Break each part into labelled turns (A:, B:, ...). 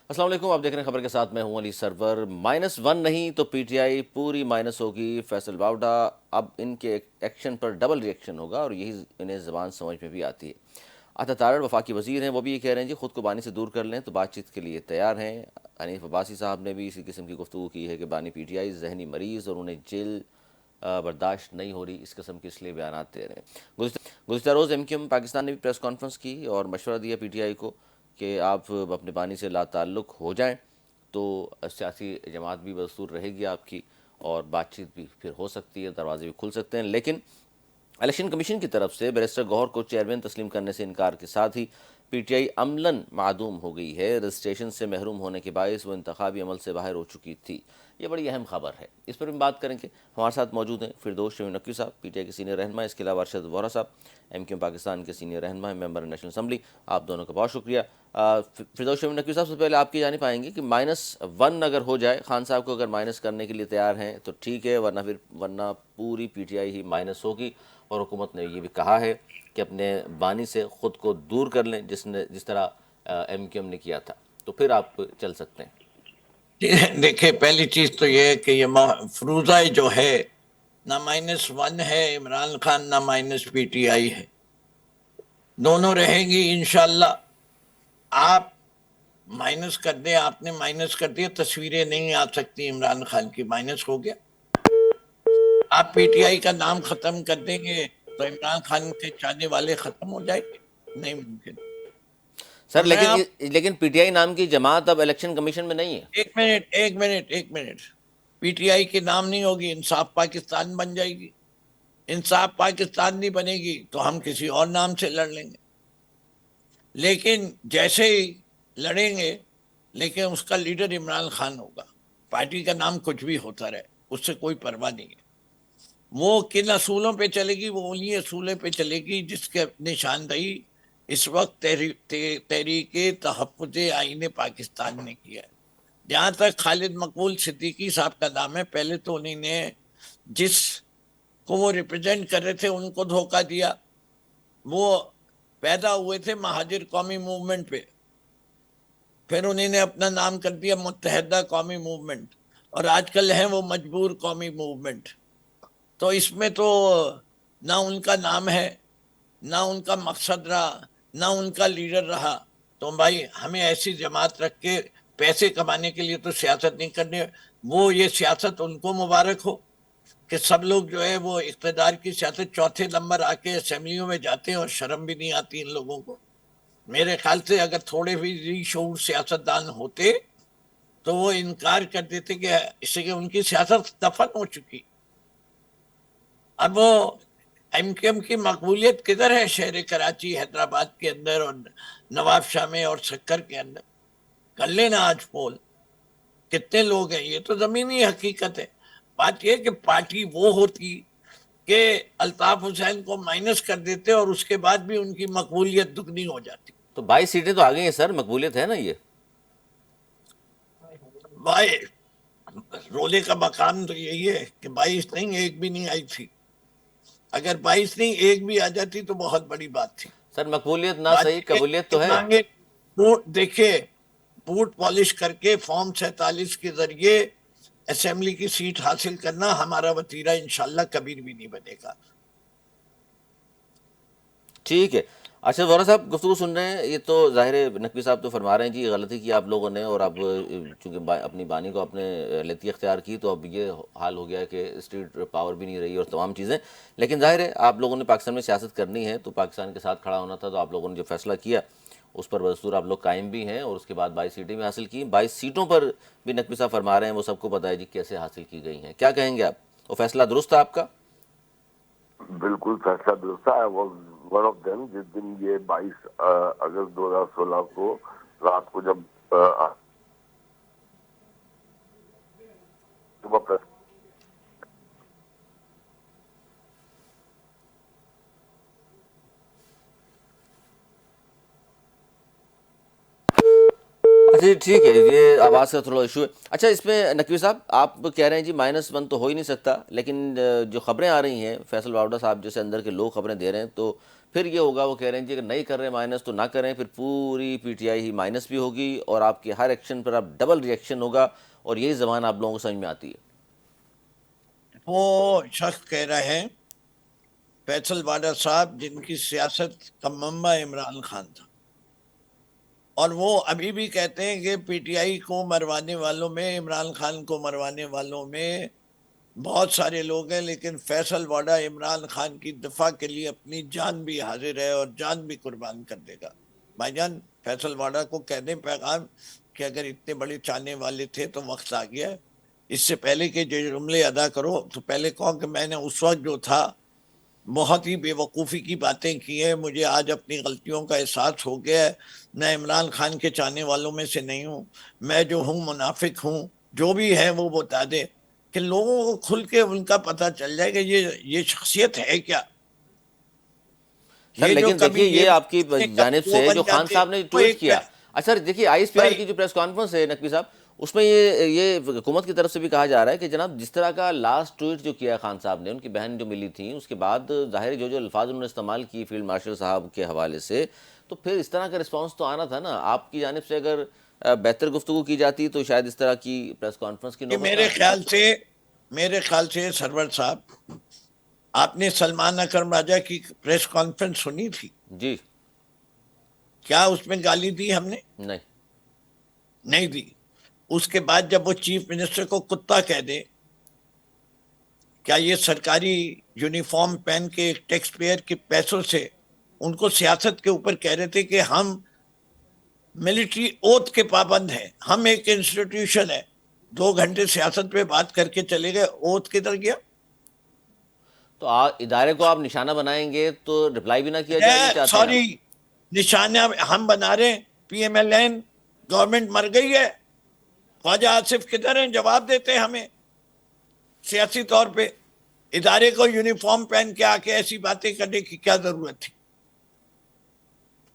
A: السلام علیکم، آپ دیکھ رہے ہیں خبر کے ساتھ میں ہوں علی سرور۔ -1 نہیں تو پی ٹی آئی پوری مائنس ہوگی۔ فیصل باوڈا اب ان کے ایکشن پر ڈبل ریئیکشن ہوگا اور یہی انہیں زبان سمجھ میں بھی آتی ہے۔ عطا تارڑ وفاقی وزیر ہیں، وہ بھی یہ کہہ رہے ہیں جی خود کو بانی سے دور کر لیں تو بات چیت کے لیے تیار ہیں۔ حنیف عباسی صاحب نے بھی اسی قسم کی گفتگو کی ہے کہ بانی پی ٹی آئی ذہنی مریض اور انہیں جیل برداشت نہیں ہو رہی، اس قسم کے اس لیے بیانات دے رہے ہیں۔ گزشتہ روز ایم کیو ایم پاکستان نے بھی پریس کانفرنس کی اور مشورہ دیا پی ٹی آئی کو کہ آپ اپنے بانی سے لا تعلق ہو جائیں تو سیاسی جماعت بھی بدستور رہے گی آپ کی، اور بات چیت بھی پھر ہو سکتی ہے، دروازے بھی کھل سکتے ہیں۔ لیکن الیکشن کمیشن کی طرف سے بیرسٹر گوہر کو چیئرمین تسلیم کرنے سے انکار کے ساتھ ہی پی ٹی آئی عملاً معدوم ہو گئی ہے۔ رجسٹریشن سے محروم ہونے کے باعث وہ انتخابی عمل سے باہر ہو چکی تھی۔ یہ بڑی اہم خبر ہے، اس پر بھی بات کریں گے۔ ہمارے ساتھ موجود ہیں فردوس شمیم نقوی صاحب، پی ٹی آئی کے سینئر رہنما، اس کے علاوہ ارشد وورا صاحب، ایم کیو ایم پاکستان کے سینئر رہنما، ممبر نیشنل اسمبلی۔ آپ دونوں کا بہت شکریہ۔ فردوس شمیم نقوی صاحب، سے پہلے آپ کی جانب آئیں گے کہ -1 اگر ہو جائے، خان صاحب کو اگر مائنس کرنے کے لیے تیار ہیں تو ٹھیک ہے، ورنہ پوری P T I he minus ہوگی، اور حکومت نے یہ بھی کہا ہے کہ اپنے بانی سے خود کو دور کر لیں، جس طرح ایم کیو ایم نے کیا تھا، تو پھر آپ چل سکتے ہیں۔
B: دیکھیں، پہلی چیز تو یہ ہے کہ یہ مفروضہ جو ہے نہ -1 ہے عمران خان، نہ پی ٹی آئی ہے، دونوں رہیں گی انشاءاللہ۔ آپ مائنس کر دیں، آپ نے مائنس کر دیا، تصویریں نہیں آ سکتی عمران خان کی، مائنس ہو گیا۔ آپ پی ٹی آئی کا نام ختم کر دیں گے تو عمران خان کے چاہنے والے ختم ہو جائیں گے؟ نہیں ممکن۔
A: سر
B: اور میں آپ
A: لیکن پی ٹی آئی نام کی جماعت اب الیکشن کمیشن میں نہیں ہے۔
B: ایک منٹ، پی ٹی آئی کے نام نہیں ہوگی، انصاف پاکستان بن جائے گی۔ انصاف پاکستان نہیں بنے گی تو ہم کسی اور نام سے لڑ لیں گے، لیکن جیسے ہی لڑیں گے، لیکن اس کا لیڈر عمران خان ہوگا۔ پارٹی کا نام کچھ بھی ہوتا رہے، اس سے کوئی پرواہ نہیں ہے۔ وہ کن اصولوں پہ چلے گی؟ وہ انہی اصولوں پہ چلے گی جس کے نشاندہی اس وقت تحریک تحفظ آئین پاکستان نے کیا ہے۔ جہاں تک خالد مقبول صدیقی صاحب کا نام ہے، پہلے تو انہی نے جس کو وہ ریپرزینٹ کر رہے تھے ان کو دھوکہ دیا۔ وہ پیدا ہوئے تھے مہاجر قومی موومنٹ پہ، پھر انہی نے اپنا نام کر دیا متحدہ قومی موومنٹ، اور آج کل ہے وہ مجبور قومی موومنٹ۔ تو اس میں تو نہ ان کا نام ہے، نہ ان کا مقصد رہا، نہ ان کا لیڈر رہا۔ تو بھائی ہمیں ایسی جماعت رکھ کے پیسے کمانے کے لیے تو سیاست نہیں کرنی۔ وہ یہ سیاست ان کو مبارک ہو کہ سب لوگ جو ہے وہ اقتدار کی سیاست چوتھے نمبر آ کے اسمبلیوں میں جاتے ہیں، اور شرم بھی نہیں آتی ان لوگوں کو۔ میرے خیال سے اگر تھوڑے بھی شعور سیاستدان ہوتے تو وہ انکار کر دیتے کہ اس سے کہ ان کی سیاست دفن ہو چکی۔ اب وہ ایم کیو ایم کی مقبولیت کدھر ہے؟ شہر کراچی، حیدرآباد کے اندر، اور نواب شاہ میں، اور سکر کے اندر۔ کر لینا آج پول، کتنے لوگ ہیں؟ یہ تو زمینی حقیقت ہے۔ بات یہ کہ پارٹی وہ ہوتی کہ الطاف حسین کو مائنس کر دیتے اور اس کے بعد بھی ان کی مقبولیت دگنی ہو جاتی۔
A: تو 22 سیٹیں تو آ گئی ہیں سر، مقبولیت ہے نا یہ؟
B: بھائی رولے کا مقام تو یہی ہے کہ 22 نہیں، ایک بھی نہیں آئی تھی۔ اگر 22 نہیں ایک بھی آ جاتی تو بہت بڑی بات تھی۔
A: سر مقبولیت نہ
B: بات
A: صحیح،
B: یہ ہے
A: قبولیت
B: کہ
A: تو ہے۔
B: مانگے دیکھیں، بوٹ پالش کر کے فارم 47 کے ذریعے اسمبلی کی سیٹ حاصل کرنا ہمارا وتیرہ انشاءاللہ کبھی بھی نہیں بنے گا۔
A: ٹھیک ہے۔ اچھا وورا صاحب گفتگو سن رہے ہیں، یہ تو ظاہر ہے نقوی صاحب تو فرما رہے ہیں جی یہ غلطی کی آپ لوگوں نے، اور اب چونکہ اپنی بانی کو اپنے لیتی اختیار کی تو اب یہ حال ہو گیا کہ اسٹیٹ پاور بھی نہیں رہی اور تمام چیزیں۔ لیکن ظاہر ہے آپ لوگوں نے پاکستان میں سیاست کرنی ہے تو پاکستان کے ساتھ کھڑا ہونا تھا، تو آپ لوگوں نے جو فیصلہ کیا اس پر بدستور آپ لوگ قائم بھی ہیں، اور اس کے بعد 22 سیٹیں بھی حاصل کی۔ 22 سیٹوں پر بھی نقوی صاحب فرما رہے ہیں وہ سب کو پتہ ہے جی کیسے حاصل کی گئی ہیں، کیا کہیں گے آپ؟ وہ فیصلہ درست تھا آپ کا؟
C: بالکل فیصلہ درست ہے۔ واز ون آف دیم جس دن یہ 22 اگست 2016 کو رات کو جب صبح پریس
A: جی ٹھیک ہے، یہ آواز کا تھوڑا ایشو ہے. اچھا اس میں نقوی صاحب آپ کہہ رہے ہیں جی -1 تو ہو ہی نہیں سکتا، لیکن جو خبریں آ رہی ہیں فیصل واوڈا صاحب جیسے اندر کے لوگ خبریں دے رہے ہیں، تو پھر یہ ہوگا، وہ کہہ رہے ہیں جی اگر نہیں کر رہے مائنس تو نہ کریں، پھر پوری P T I he minus بھی ہوگی اور آپ کے ہر ایکشن پر اب ڈبل ری ایکشن ہوگا، اور یہی زبان آپ لوگوں کو سمجھ میں آتی ہے.
B: وہ شخص کہہ رہے ہیں فیصل واڈا صاحب جن کی سیاست کا منبع عمران خان تھا، اور وہ ابھی بھی کہتے ہیں کہ پی ٹی آئی کو مروانے والوں میں، عمران خان کو مروانے والوں میں بہت سارے لوگ ہیں، لیکن فیصل واڈا عمران خان کی دفاع کے لیے اپنی جان بھی حاضر ہے اور جان بھی قربان کر دے گا. بھائی جان فیصل واڈا کو کہہ دیں پیغام کہ اگر اتنے بڑے چاہنے والے تھے تو وقت آ گیا ہے، اس سے پہلے کہ جو جملے ادا کرو تو پہلے کہو کہ میں نے اس وقت جو تھا بہت ہی بے وقوفی کی باتیں کی ہیں، مجھے آج اپنی غلطیوں کا احساس ہو گیا ہے، میں عمران خان کے چاہنے والوں میں سے نہیں ہوں، میں جو ہوں منافق ہوں، جو بھی ہے وہ بتا دے کہ لوگوں کو کھل کے ان کا پتہ چل جائے کہ یہ شخصیت ہے کیا.
A: سر
B: یہ جو
A: لیکن
B: کبھی
A: دیکھیے
B: یہ
A: یہ آپ کی
B: بننے کا
A: جانب
B: وہ
A: سے جو
B: بن
A: خان
B: جاتے،
A: صاحب نے
B: وہ
A: ٹویٹ
B: ایک
A: کیا، اچھا دیکھیے آئی ایس پی آر
B: بھائی
A: کی جو پریس کانفرنس ہے نقوی صاحب، اس میں یہ حکومت کی طرف سے بھی کہا جا رہا ہے کہ جناب جس طرح کا لاسٹ ٹویٹ جو کیا خان صاحب نے، ان کی بہن جو ملی تھیں، اس کے بعد ظاہر جو الفاظ انہوں نے استعمال کی فیلڈ مارشل صاحب کے حوالے سے، تو پھر اس طرح کا رسپانس تو آنا تھا نا آپ کی جانب سے. اگر بہتر گفتگو کی جاتی تو شاید اس طرح کی پریس کانفرنس کی
B: کہ
A: نوبت نہ آتی.
B: میرے خیال سے سرور صاحب، آپ نے سلمان اکرم راجہ کی پریس کانفرنس سنی تھی؟
A: جی
B: کیا اس میں گالی دی ہم نے؟
A: نہیں.
B: نہیں دی. اس کے بعد جب وہ چیف منسٹر کو کتا کہہ دے، کیا یہ سرکاری یونیفارم پہن کے ٹیکس پیئر کے پیسوں سے ان کو سیاست کے اوپر کہہ رہے تھے کہ ہم ملٹری اوتھ کے پابند ہیں، ہم ایک انسٹیٹیوشن ہے، 2 گھنٹے سیاست پہ بات کر کے چلے گئے، اوتھ کدھر گیا؟
A: تو ادارے کو آپ نشانہ بنائیں گے تو رپلائی بھی نہ کیا جائے، یہ چاہتے ہیں آپ؟
B: سوری، نشانہ ہم بنا رہے ہیں. P M L N government مر گئی ہے، خواجہ آصف کدھر ہیں؟ جواب دیتے ہیں ہمیں سیاسی طور پہ. ادارے کو یونیفارم پہن کے آ کے ایسی باتیں کرنے کی کیا ضرورت تھی؟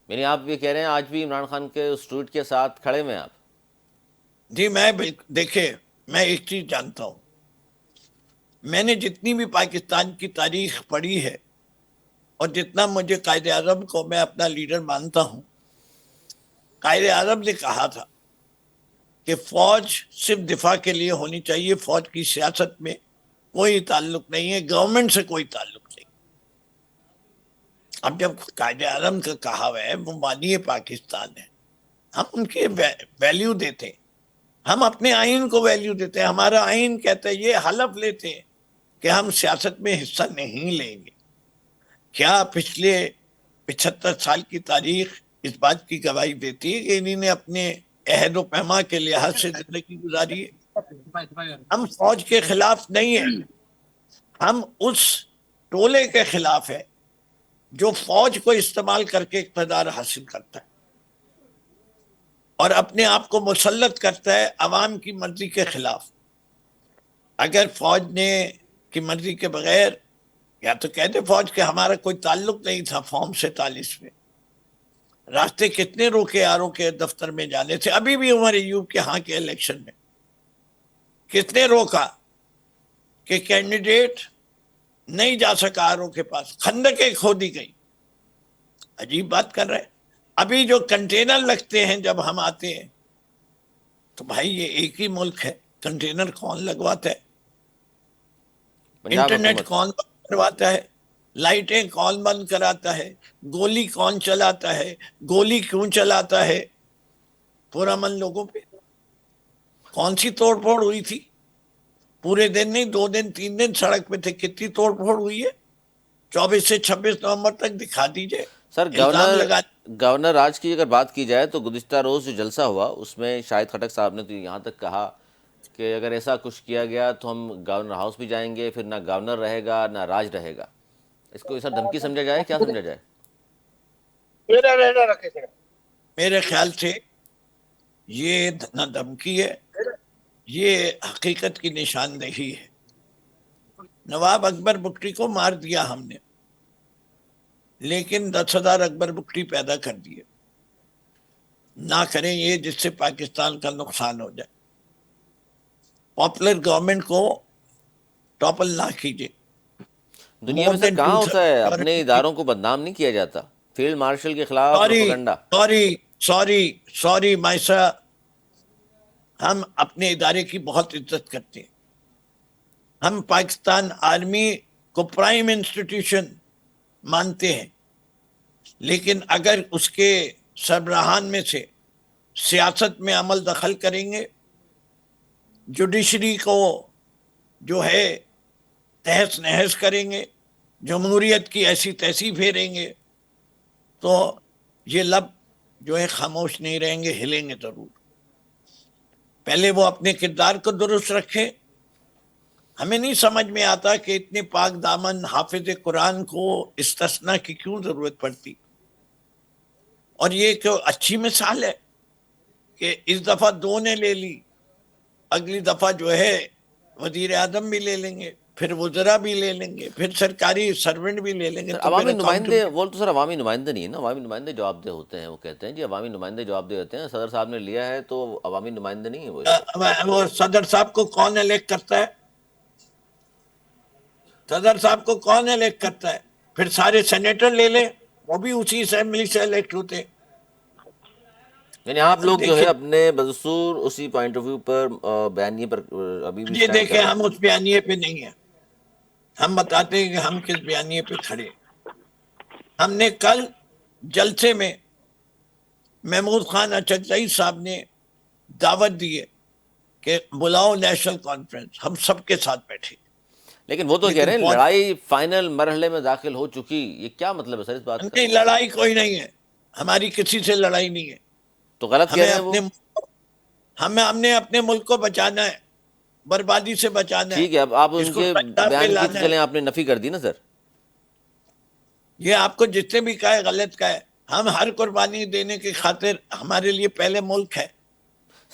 A: یعنی آپ یہ کہہ رہے ہیں آج بھی عمران خان کے اس ٹویٹ کے ساتھ کھڑے میں آپ؟
B: جی دیکھیں، میں ایک چیز جانتا ہوں، میں نے جتنی بھی پاکستان کی تاریخ پڑھی ہے اور جتنا مجھے قائد اعظم کو میں اپنا لیڈر مانتا ہوں، قائد اعظم نے کہا تھا کہ فوج صرف دفاع کے لیے ہونی چاہیے، فوج کی سیاست میں کوئی تعلق نہیں ہے، گورنمنٹ سے کوئی تعلق نہیں. اب جب قائد اعظم کا کہا ہوا ہے، وہ مانیے پاکستان ہے، ہم ان کی ویلیو دیتے ہیں، ہم اپنے آئین کو ویلیو دیتے ہیں. ہمارا آئین کہتا ہے، یہ حلف لیتے ہیں کہ ہم سیاست میں حصہ نہیں لیں گے. کیا پچھلے 75 سال کی تاریخ اس بات کی گواہی دیتی ہے کہ انہوں نے اپنے عہد و پیما کے لحاظ سے زندگی گزاری ہے؟ ہم فوج کے خلاف نہیں ہیں، ہم اس ٹولے کے خلاف ہیں جو فوج کو استعمال کر کے اقتدار حاصل کرتا ہے اور اپنے آپ کو مسلط کرتا ہے عوام کی مرضی کے خلاف. اگر فوج نے کی مرضی کے بغیر، یا تو کہتے فوج کہ ہمارا کوئی تعلق نہیں تھا فارم 47 میں، راستے کتنے روکے آروں کے دفتر میں جانے تھے. ابھی بھی عمر ایوب کے ہاں کے الیکشن میں کتنے روکا کہ کینڈیڈیٹ نہیں جا سکا آروں کے پاس، خندقیں کھودی گئی. عجیب بات کر رہے ہیں. ابھی جو کنٹینر لگتے ہیں جب ہم آتے ہیں تو بھائی یہ ایک ہی ملک ہے، کنٹینر کون لگواتا ہے؟
A: پنجاب
B: انٹرنیٹ
A: حکومت.
B: کون بند کرواتا ہے؟ لائٹیں کون بند کراتا ہے؟ گولی کون چلاتا ہے؟ گولی کیوں چلاتا ہے؟ پرامن لوگوں پہ کون سی توڑ پھوڑ ہوئی تھی؟ پورے دن نہیں، 2 دن 3 دن سڑک پہ تھے، کتنی توڑ پھوڑ ہوئی ہے؟ 24 سے 26 نومبر تک دکھا دیجئے.
A: سر
B: الزام لگا.
A: گورنر راج کی اگر بات کی جائے تو گزشتہ روز جو جلسہ ہوا اس میں شاہد خٹک صاحب نے تو یہاں تک کہا کہ اگر ایسا کچھ کیا گیا تو ہم گورنر ہاؤس بھی جائیں گے، پھر نہ گورنر رہے گا نہ راج رہے گا. اس کو ایسا دھمکی سمجھا جائے، کیا سمجھا جائے؟
B: میرے خیال سے یہ نہ دھمکی ہے، یہ حقیقت کی نشاندہی ہے. نواب اکبر بگٹی کو مار دیا ہم نے، لیکن 10,000 اکبر بگٹی پیدا کر دیے. نہ کریں یہ جس سے پاکستان کا نقصان ہو جائے. پاپولر گورنمنٹ کو ٹاپل نہ کیجیے.
A: دنیا
B: مور
A: میں سر
B: دین
A: کہاں ہوتا ہے
B: 2/3
A: اپنے اداروں کو بدنام نہیں کیا جاتا؟ فیلڈ مارشل کے خلاف پروپیگنڈا.
B: سوری مائی سر، ہم اپنے ادارے کی بہت عزت کرتے ہیں. ہم پاکستان آرمی کو پرائم انسٹیٹیوشن مانتے ہیں، لیکن اگر اس کے سربراہان میں سے سیاست میں عمل دخل کریں گے، جوڈیشری کو جو ہے تہس نہس کریں گے، جمہوریت کی ایسی تیسی پھیریں گے، تو یہ لب جو ہے خاموش نہیں رہیں گے، ہلیں گے ضرور. پہلے وہ اپنے کردار کو درست رکھیں. ہمیں نہیں سمجھ میں آتا کہ اتنے پاک دامن حافظ قرآن کو استثناء کی کیوں ضرورت پڑتی. اور یہ کہ اچھی مثال ہے کہ اس دفعہ 2 نے لے لی، اگلی دفعہ جو ہے وزیر اعظم بھی لے لیں گے، پھر وزراء بھی لے لیں گے، پھر سرکاری سرونٹ بھی لے لیں گے.
A: سر
B: تو پھر
A: عوامی نمائندے،
B: اکاؤنٹبلٹی
A: وہ تو سر عوامی نمائندے نہیں ہے نا، عوامی نمائندے جواب دہ ہوتے ہیں. وہ کہتے ہیں جی عوامی نمائندے جواب دہ ہوتے ہیں، صدر صاحب نے لیا ہے تو عوامی نمائندے نہیں ہیں وہ اس وقت.
B: وہ صدر صاحب کو کون الیکٹ کرتا ہے؟ صدر صاحب کو کون الیکٹ کرتا ہے؟ پھر سارے سینیٹر لے لیں، وہ بھی اسی اسمبلی سے الیکٹ ہوتے.
A: یعنی آپ لوگ جو ہے
B: دیکھیں
A: اپنے بدستور اسی پوائنٹ آف ویو پر بیانیے پر ابھی بھی
B: یہ
A: سٹینڈ کر
B: دیکھیں،
A: رہے ہیں.
B: ہم اس بیانیے پہ نہیں ہیں. ہم بتاتے ہیں کہ ہم کس بیانیے پہ کھڑے. ہم نے کل جلسے میں محمود خان اچکزئی صاحب نے دعوت دی ہے کہ بلاؤ نیشنل کانفرنس، ہم سب کے ساتھ بیٹھے.
A: لیکن وہ تو کہہ
B: لیکن
A: رہے ہیں لڑائی فائنل مرحلے میں داخل ہو چکی. یہ کیا مطلب ہے سر اس بات کا؟
B: نہیں، لڑائی کوئی نہیں ہے، ہماری کسی سے لڑائی نہیں ہے.
A: تو غلط کہہ
B: ہمیں
A: رہے ہیں وہ.
B: ہم نے اپنے ملک کو بچانا ہے، بربادی سے بچانا ہے،
A: ٹھیک ہے، اب آپ
B: اس
A: ان
B: کو
A: کے
B: سجدہ پہ
A: بیان کی تو
B: لانا ہے.
A: چلیں آپ نے نفی کر دی نا سر.
B: یہ آپ کو جس نے بھی کہا ہے غلط کہا ہے. ہم ہر قربانی دینے کی خاطر، ہمارے لیے پہلے ملک ہے،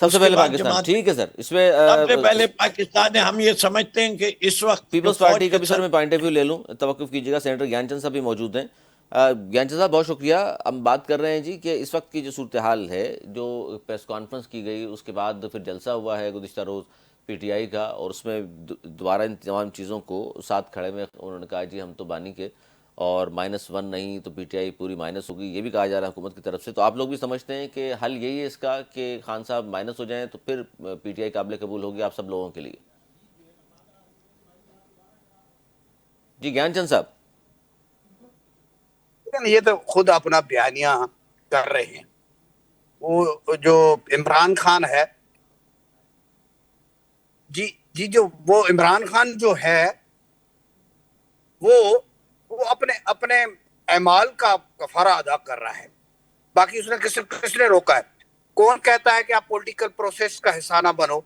A: سب سے
B: اس کے
A: پہلے
B: بعد
A: پاکستان.
B: جماعت.
A: ٹھیک ہے سر، اس میں
B: سب سے پہلے پاکستان ہے. ہم یہ سمجھتے ہیں کہ اس وقت جو
A: پیپلز پارٹی
B: فوج
A: کا
B: کے
A: بھی سر
B: سر
A: میں پوائنٹ آف ویو لے لوں، توقف کیجیے گا. سینیٹر گیان چند صاحب بھی موجود ہیں. گیان چند صاحب بہت شکریہ. ہم بات کر رہے ہیں جی کہ اس وقت کی جو صورتحال ہے، جو پریس کانفرنس کی گئی، اس کے بعد پھر جلسہ ہوا ہے گزشتہ روز پی ٹی آئی کا، اور اس میں دوبارہ ان تمام چیزوں کو ساتھ کھڑے میں انہوں نے کہا جی ہم تو بانی کے، اور -1 نہیں تو پی ٹی آئی پوری مائنس ہوگی، یہ بھی کہا جا رہا ہے حکومت کی طرف سے. تو آپ لوگ بھی سمجھتے ہیں کہ حل یہی ہے اس کا کہ خان صاحب مائنس ہو جائیں تو پھر پی ٹی آئی قابل قبول ہوگی آپ سب لوگوں کے لیے؟ جی گیان چند صاحب.
D: لیکن یہ تو خود اپنا بیانیہ کر رہے ہیں. وہ جو عمران خان ہے، جی جو وہ عمران خان جو ہے وہ اپنے اعمال کا کفارہ ادا کر رہا ہے. باقی اس نے کس نے روکا ہے؟ کون کہتا ہے کہ آپ پولیٹیکل پروسیس کا حصہ نہ بنو؟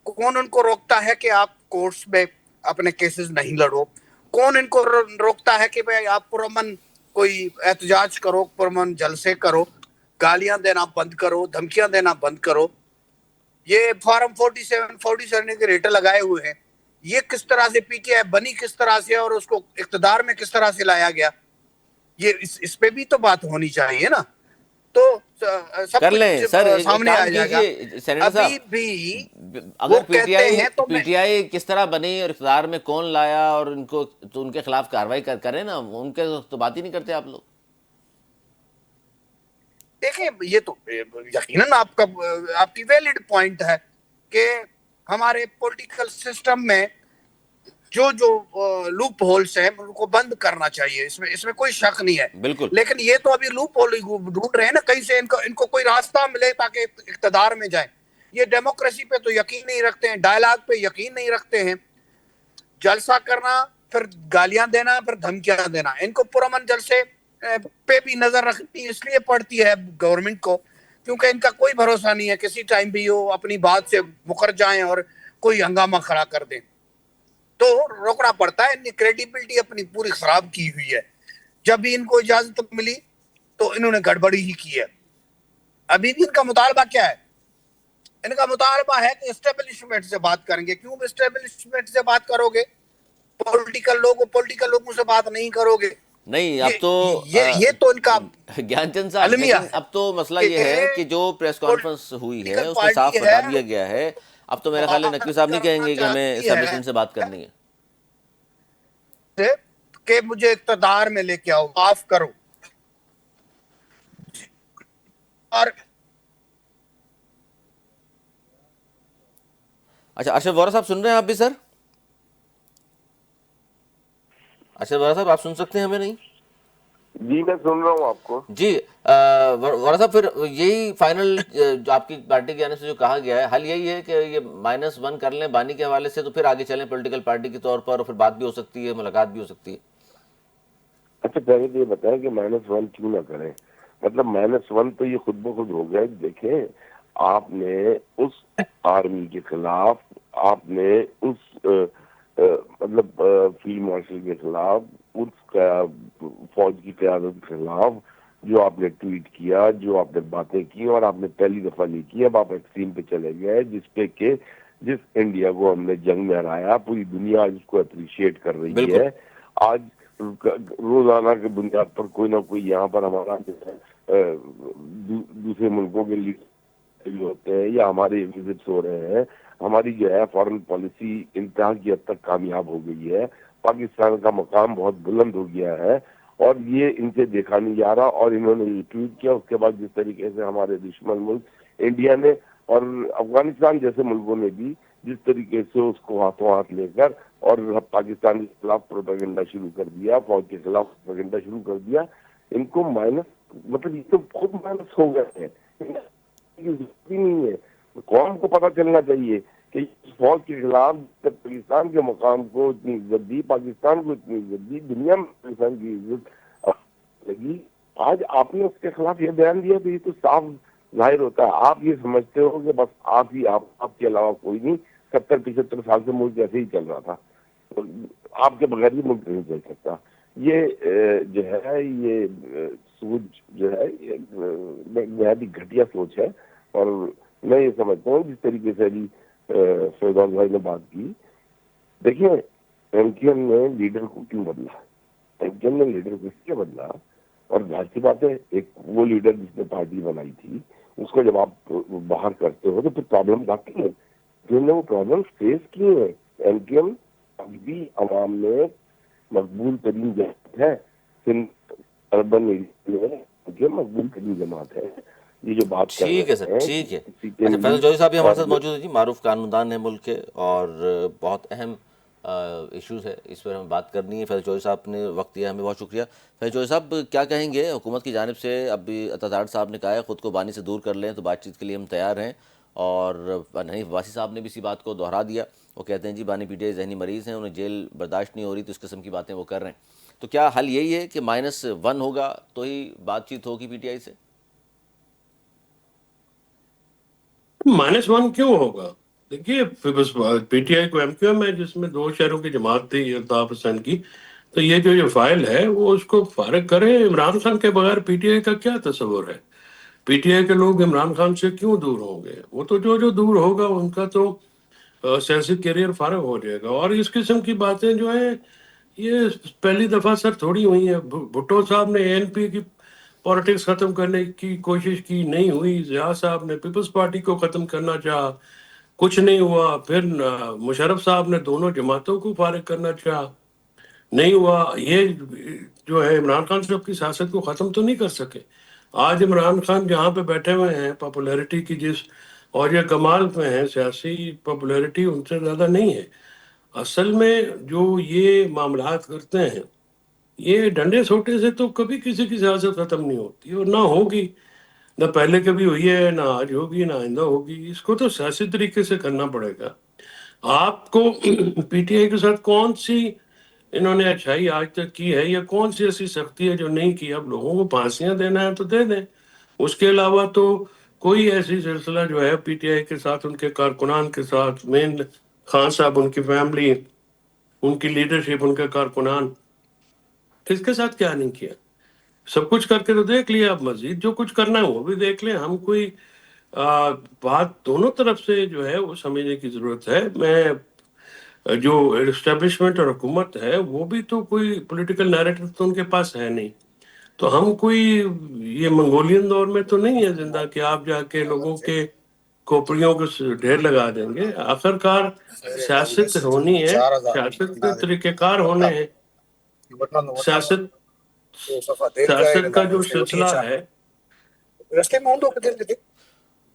D: کون ان کو روکتا ہے کہ آپ کورٹس میں اپنے کیسز نہیں لڑو؟ کون ان کو روکتا ہے کہ بھئی آپ پرامن کوئی احتجاج کرو، پرامن جلسے کرو، گالیاں دینا بند کرو، دھمکیاں دینا بند کرو؟ یہ فارم 47 کے ریٹ لگائے ہوئے ہیں. یہ کس طرح سے پی ٹی آئی بنی، کس طرح سے، اور اس کو اقتدار میں کس طرح سے لایا گیا؟ یہ اس پہ بھی تو بات ہونی چاہیے نا. تو سب
A: کر لیں
D: کچھ
A: سر، ایک
D: سامنے آ
A: کام
D: جائے گا.
A: کیجئے سینیٹر
D: ابھی
A: صاحب،
D: بھی وہ
A: اگر
D: کہتے ہیں تو
A: پی
D: میں
A: ٹی آئی کس طرح بنی اور اقتدار میں کون لایا اور ان کو، تو ان کے خلاف کارروائی کریں نا. ان کے تو بات ہی نہیں کرتے آپ لوگ.
D: دیکھیں، یہ تو یقیناً آپ کی ویلڈ پوائنٹ ہے کہ ہمارے پولیٹیکل سسٹم میں جو لوپ ہولز ہیں ان کو بند کرنا چاہیے. اس میں کوئی شک نہیں ہے.
A: بالکل.
D: لیکن یہ تو ابھی لوپ ہول ڈھونڈ رہے ہیں نا، کہیں سے ان کو کوئی راستہ ملے تاکہ اقتدار میں جائیں. یہ ڈیموکریسی پہ تو یقین نہیں رکھتے ہیں، ڈائلاگ پہ یقین نہیں رکھتے ہیں. جلسہ کرنا، پھر گالیاں دینا، پھر دھمکیاں دینا. ان کو پرامن جلسے پہ بھی نظر رکھنی اس لیے پڑتی ہے گورنمنٹ کو کیونکہ ان کا کوئی بھروسہ نہیں ہے، کسی ٹائم بھی وہ اپنی بات سے مکر جائیں اور کوئی ہنگامہ کھڑا کر دیں. تو روکنا پڑتا ہے. ان کی کریڈیبلٹی اپنی پوری خراب کی ہوئی ہے. جب بھی ان کو اجازت ملی تو انہوں نے گڑبڑی ہی کی ہے. ابھی بھی ان کا مطالبہ کیا ہے؟ ان کا مطالبہ ہے کہ اسٹیبلشمنٹ سے بات کریں گے. کیوں اسٹیبلشمنٹ سے بات کرو گے؟ پولیٹیکل لوگوں سے بات نہیں کرو گے
A: نہیں اب تو
D: یہ تو ان کا
A: گیان چند صاحب،
D: المیہ
A: لیکن اب تو مسئلہ یہ ہے کہ جو پریس کانفرنس ہوئی ہے اس میں صاف بتا دیا گیا ہے، اب تو میرا خیال ہے نقوی صاحب نہیں کہیں گے کہ ہمیں اسٹیبلشمنٹ سے بات کرنی ہے
D: کہ مجھے اقتدار میں لے کے آؤ، معاف کرو. اور
A: اچھا ارشد وارا صاحب سن رہے ہیں آپ بھی سر؟ ارشد وارا صاحب آپ سن سکتے ہیں ہمیں؟ نہیں
C: جی میں سن رہا ہوں آپ کو.
A: جی وارا صاحب، پھر یہی فائنل جو آپ کی پارٹی کی جانب سے جو کہا گیا ہے، حل یہی ہے کہ یہ -1 کر لیں بانی کے حوالے سے، تو پھر آگے چلیں پولیٹیکل پارٹی کے طور پر، اور پھر بات بھی ہو سکتی ہے، ملاقات بھی ہو سکتی ہے.
C: اچھا پہلے تو یہ بتائیں کہ -1 کیوں نہ کریں؟ مطلب -1 تو یہ خود بخود ہو گیا. دیکھیں آپ نے اس آرمی کے خلاف، آپ نے اس مطلب فیلڈ مارشل کے خلاف، اس کا فوج کی قیادت کے خلاف جو آپ نے ٹویٹ کیا، جو آپ نے باتیں کی، اور آپ نے پہلی دفعہ نہیں کی، اب آپ ایکسٹریم پہ چلے گئے، جس پہ کہ جس انڈیا کو ہم نے جنگ میں ہرایا پوری دنیا آج اس کو اپریشیٹ کر رہی
A: بالکل.
C: ہے. آج روزانہ کے بنیاد پر کوئی نہ کوئی یہاں پر ہمارا دوسرے ملکوں کے لیے ہوتے ہیں یا ہمارے وزٹس ہو رہے ہیں. ہماری جو ہے فارن پالیسی انتہا کی حد تک کامیاب ہو گئی ہے. پاکستان کا مقام بہت بلند ہو گیا ہے اور یہ ان سے دیکھا نہیں جا رہا. اور انہوں نے یہ ٹویٹ کیا، اس کے بعد جس طریقے سے ہمارے دشمن ملک انڈیا نے اور افغانستان جیسے ملکوں نے بھی جس طریقے سے اس کو ہاتھوں ہاتھ لے کر اور پاکستان کے خلاف پروپیگنڈا شروع کر دیا، فوج کے خلاف پروپیگنڈا شروع کر دیا، ان کو مطلب یہ تو خود مائنس ہو گئے ہیں. ضرورت ہی نہیں ہے. قوم کو پتہ چلنا چاہیے کہ اس فوج کے خلاف پاکستان کے مقام کو اتنی عزت دی، پاکستان کو اتنی عزت دی، دنیا میں پاکستان کی عزت لگی. آج آپ نے اس کے خلاف یہ بیان دیا تو یہ تو صاف ظاہر ہوتا ہے آپ یہ سمجھتے ہو کہ بس آپ ہی آپ کے علاوہ کوئی نہیں. 70-75 سال سے ملک ایسے ہی چل رہا تھا، آپ کے بغیر بھی ملک نہیں چل سکتا. یہ جو ہے یہ سوچ جو ہے یہ نہایت ہی گھٹیا سوچ ہے. اور میں یہ سمجھتا ہوں جس طریقے سے ابھی فیضان بھائی نے بات کی، دیکھیں ایم کیو ایم نے لیڈر کو کیوں بدلا؟ ایم کیو ایم نے لیڈر کو اس لیے بدلا، اور ظاہر سی بات ہے ایک وہ لیڈر جس نے پارٹی بنائی تھی اس کو جب آپ باہر کرتے ہو تو پھر پرابلم آتی ہے. جنہوں نے وہ پرابلم فیس کی ہیں. ایم کیو ایم اب بھی عوام میں مقبول ترین جماعت ہے. سندھ اربن ایریا میں مقبول ترین جماعت ہے. یہ جو بات کر
A: ٹھیک ہے
C: رہے
A: سر،
C: ہیں
A: ٹھیک ہے. اچھا فیصل جوہری صاحب بھی ہمارے ساتھ موجود ہیں جی، معروف قانون دان ہیں ملک کے، اور بہت اہم ایشوز ہے، اس پر ہمیں بات کرنی ہے. فیصل جوہری صاحب نے وقت دیا ہمیں، بہت شکریہ. فیصل جوہری صاحب کیا کہیں گے؟ حکومت کی جانب سے اب بھی عطا صاحب نے کہا ہے خود کو بانی سے دور کر لیں تو بات چیت کے لیے ہم تیار ہیں، اور حنیف عباسی صاحب نے بھی اسی بات کو دہرا دیا. وہ کہتے ہیں جی بانی پی ٹی آئی ذہنی مریض ہیں، انہیں جیل برداشت نہیں ہو رہی، تو اس قسم کی باتیں وہ کر رہے ہیں. تو کیا حل یہی ہے کہ -1 ہوگا تو ہی بات چیت ہوگی پی ٹی آئی سے؟
E: -1 کیوں ہوگا؟ دیکھیے پی ٹی آئی کو ایم کیو ایم ہے جس میں 2 شہروں کی جماعت تھی الطاف حسین کی، تو یہ جو فائل ہے وہ اس کو فارغ کرے. عمران خان کے بغیر پی ٹی آئی کا کیا تصور ہے؟ پی ٹی آئی کے لوگ عمران خان سے کیوں دور ہوں گے؟ وہ تو جو دور ہوگا ان کا تو سیاسی کیریئر فارغ ہو جائے گا. اور اس قسم کی باتیں جو ہیں یہ پہلی دفعہ سر تھوڑی ہوئی ہیں. بھٹو صاحب نے اے این پی کی پالیٹکس ختم کرنے کی کوشش کی، نہیں ہوئی. ضیاء صاحب نے پیپلز پارٹی کو ختم کرنا چاہا، کچھ نہیں ہوا. پھر مشرف صاحب نے دونوں جماعتوں کو فارغ کرنا چاہا، نہیں ہوا. یہ جو ہے عمران خان صاحب کی سیاست کو ختم تو نہیں کر سکے. آج عمران خان جہاں پہ بیٹھے ہوئے ہیں پاپولیرٹی کی جس اور یہ کمال پہ ہیں، سیاسی پاپولیرٹی ان سے زیادہ نہیں ہے. اصل میں جو یہ معاملات کرتے ہیں یہ ڈنڈے سوٹے سے تو کبھی کسی کی سیاست ختم نہیں ہوتی اور نہ ہوگی، نہ پہلے کبھی ہوئی ہے، نہ آج ہوگی، نہ آئندہ ہوگی. اس کو تو سیاسی طریقے سے کرنا پڑے گا. آپ کو پی ٹی آئی کے ساتھ کون سی انہوں نے اچھائی آج تک کی ہے یا کون سی ایسی سختی ہے جو نہیں کی؟ اب لوگوں کو پھانسیاں دینا ہے تو دے دیں. اس کے علاوہ تو کوئی ایسی سلسلہ جو ہے پی ٹی آئی کے ساتھ، ان کے کارکنان کے ساتھ، مین خان صاحب، ان کی فیملی، ان کی لیڈرشپ، ان کے کارکنان، کس کے ساتھ کیا نہیں کیا؟ سب کچھ کر کے تو دیکھ لیا. اب مزید جو کچھ کرنا ہے وہ بھی دیکھ لیں. ہم کوئی بات دونوں طرف سے جو ہے وہ سمجھنے کی ضرورت ہے. میں جو اسٹیبلشمنٹ اور حکومت ہے وہ بھی تو کوئی پولیٹیکل نیریٹو تو ان کے پاس ہے نہیں. تو ہم کوئی یہ منگولین دور میں تو نہیں ہے زندہ کہ آپ جا کے لوگوں کے کھوپڑیوں کو ڈھیر لگا دیں گے. آخرکار سیاست ہونی ہے, سیاست کے طریقہ کار ہونے ہیں. سیاست سیاست کا جو سلسلہ ہے.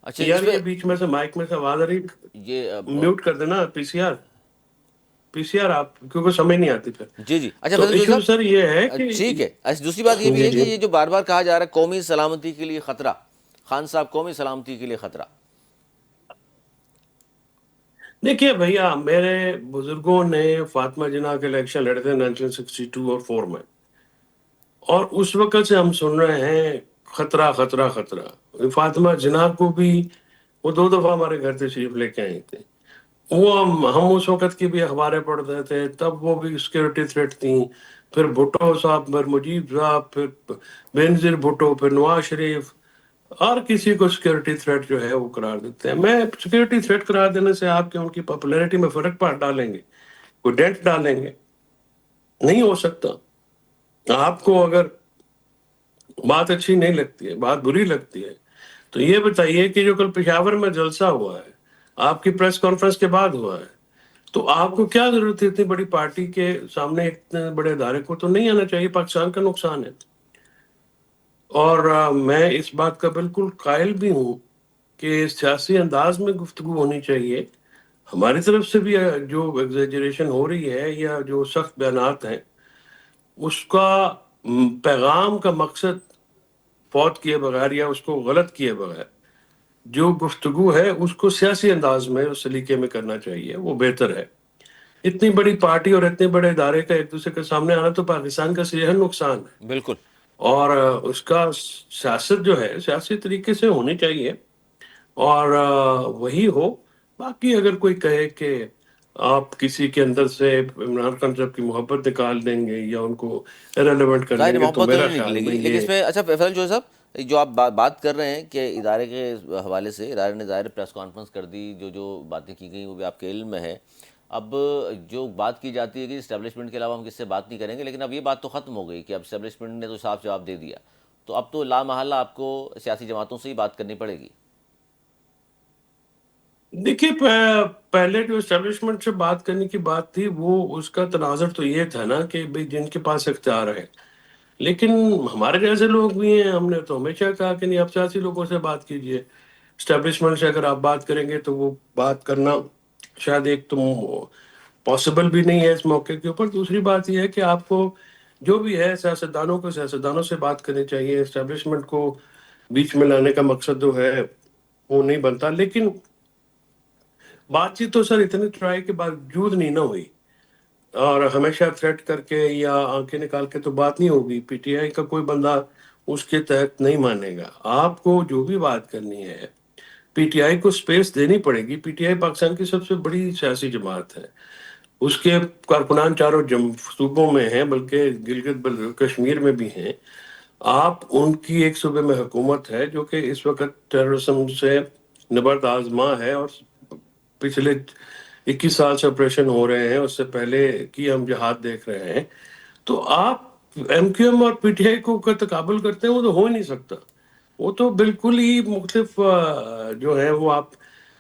A: اچھا
E: یار
A: اس پہ
E: یہ بیچ میں سے مائک میں سے آواز آ رہی,
A: یہ
E: میوٹ کر دینا. پی سی آر آپ, کیونکہ سمجھ نہیں آتی پھر.
A: جی جی. اچھا
E: تو
A: فیصل
E: ایشو
A: جوہر
E: سر یہ ہے
A: صاحب
E: کہ
A: ٹھیک ہے. اچھا دوسری بات یہ بھی
E: جی
A: ہے کہ
E: جی
A: یہ جو بار بار کہا جا رہا ہے قومی سلامتی کے لیے خطرہ, خان صاحب قومی سلامتی کے لیے خطرہ.
E: دیکھیے بھیا, میرے بزرگوں نے فاطمہ جناح کے الیکشن لڑے تھے 1962 اور 4 میں, اور اس وقت سے ہم سن رہے ہیں خطرہ خطرہ خطرہ. فاطمہ جناح کو بھی وہ 2 دفعہ ہمارے گھر تشریف لے کے آئی تھے. وہ ہم اس وقت کی بھی اخباریں پڑھتے تھے, تب وہ بھی سیکورٹی تھریٹ تھیں. پھر بھٹو صاحب, پھر مجیب صاحب, پھر بینظیر بھٹو, پھر نواز شریف, اور کسی کو سیکورٹی تھریٹ جو ہے وہ قرار دیتے ہیں. میں سیکورٹی تھریٹ قرار دینے سے آپ کے ان کی پاپولیرٹی میں فرق ڈالیں گے, کوئی ڈینٹ ڈالیں گے؟ نہیں ہو سکتا. آپ کو اگر بات اچھی نہیں لگتی ہے, بات بری لگتی ہے, تو یہ بتائیے کہ جو کل پشاور میں جلسہ ہوا ہے, آپ کی پریس کانفرنس کے بعد ہوا ہے, تو آپ کو کیا ضرورت ہے اتنی بڑی پارٹی کے سامنے اتنے بڑے ادارے کو تو نہیں آنا چاہیے. پاکستان کا نقصان ہے. اور میں اس بات کا بالکل قائل بھی ہوں کہ سیاسی انداز میں گفتگو ہونی چاہیے. ہماری طرف سے بھی جو ایگزیجریشن ہو رہی ہے یا جو سخت بیانات ہیں, اس کا پیغام کا مقصد فوت کیے بغیر یا اس کو غلط کیے بغیر جو گفتگو ہے اس کو سیاسی انداز میں اس سلیقے میں کرنا چاہیے, وہ بہتر ہے. اتنی بڑی پارٹی اور اتنے بڑے ادارے کا ایک دوسرے کے سامنے آنا تو پاکستان کا صحیح نقصان ہے.
A: بالکل.
E: اور اس کا سیاست جو ہے سیاسی طریقے سے ہونی چاہیے, اور وہی ہو. باقی اگر کوئی کہے کہ آپ کسی کے اندر سے عمران خان صاحب کی محبت نکال دیں گے یا ان کو ریلیونٹ کر
A: ظاہر
E: دیں گے, تو
A: محبت تو
E: میرا
A: نہیں
E: خیال
A: نکلے
E: میں
A: گی, لیکن
E: یہ
A: اس میں اچھا فیصل جوہر صاحب جو آپ بات کر رہے ہیں کہ ادارے کے حوالے سے ادارے نے ظاہر پریس کانفرنس کر دی, جو باتیں کی گئیں وہ بھی آپ کے علم میں ہے. اب جو بات کی جاتی ہے کہ اسٹیبلشمنٹ کے علاوہ ہم کس سے بات نہیں کریں گے, لیکن اب یہ بات تو ختم ہو گئی کہ اب اسٹیبلشمنٹ نے تو صاف جواب دے دیا, تو اب تو لامحالہ آپ کو سیاسی جماعتوں سے ہی بات کرنی پڑے گی.
E: دیکھیے, پہلے جو اسٹیبلشمنٹ سے بات کرنے کی بات تھی وہ اس کا تناظر تو یہ تھا نا کہ بھئی جن کے پاس اختیار ہے. لیکن ہمارے جیسے لوگ بھی ہیں, ہم نے تو ہمیشہ کہا کہ نہیں, آپ سیاسی لوگوں سے بات کیجئے. اسٹیبلشمنٹ سے اگر آپ بات کریں گے تو وہ بات کرنا شاید ایک تو پاسبل بھی نہیں ہے اس موقع کے اوپر. دوسری بات یہ ہے کہ آپ کو جو بھی ہے سیاستدانوں کو سیاستدانوں سے بات کرنی چاہیے. اسٹیبلشمنٹ کو بیچ میں لانے کا مقصد جو ہے وہ نہیں بنتا. لیکن بات چیت تو سر اتنی ٹرائی کے باوجود نہیں نہ ہوئی, اور ہمیشہ تھریٹ کر کے یا آنکھیں نکال کے تو بات نہیں ہوگی. پی ٹی آئی کا کوئی بندہ اس کے تحت نہیں مانے گا. آپ کو جو بھی بات کرنی ہے پی ٹی آئی کو سپیس دینی پڑے گی. پی ٹی آئی پاکستان کی سب سے بڑی سیاسی جماعت ہے. اس کے کارکنان چاروں صوبوں میں ہیں, بلکہ گلگت کشمیر میں بھی ہیں. آپ ان کی ایک صوبے میں حکومت ہے جو کہ اس وقت ٹیررزم سے نبرد آزما ہے, اور پچھلے 21 سال سے آپریشن ہو رہے ہیں. اس سے پہلے کی ہم جہاد دیکھ رہے ہیں. تو آپ ایم کیو ایم اور پی ٹی آئی کو تقابل کرتے ہیں, وہ تو ہو ہی نہیں سکتا. وہ تو بالکل ہی مختلف جو ہے وہ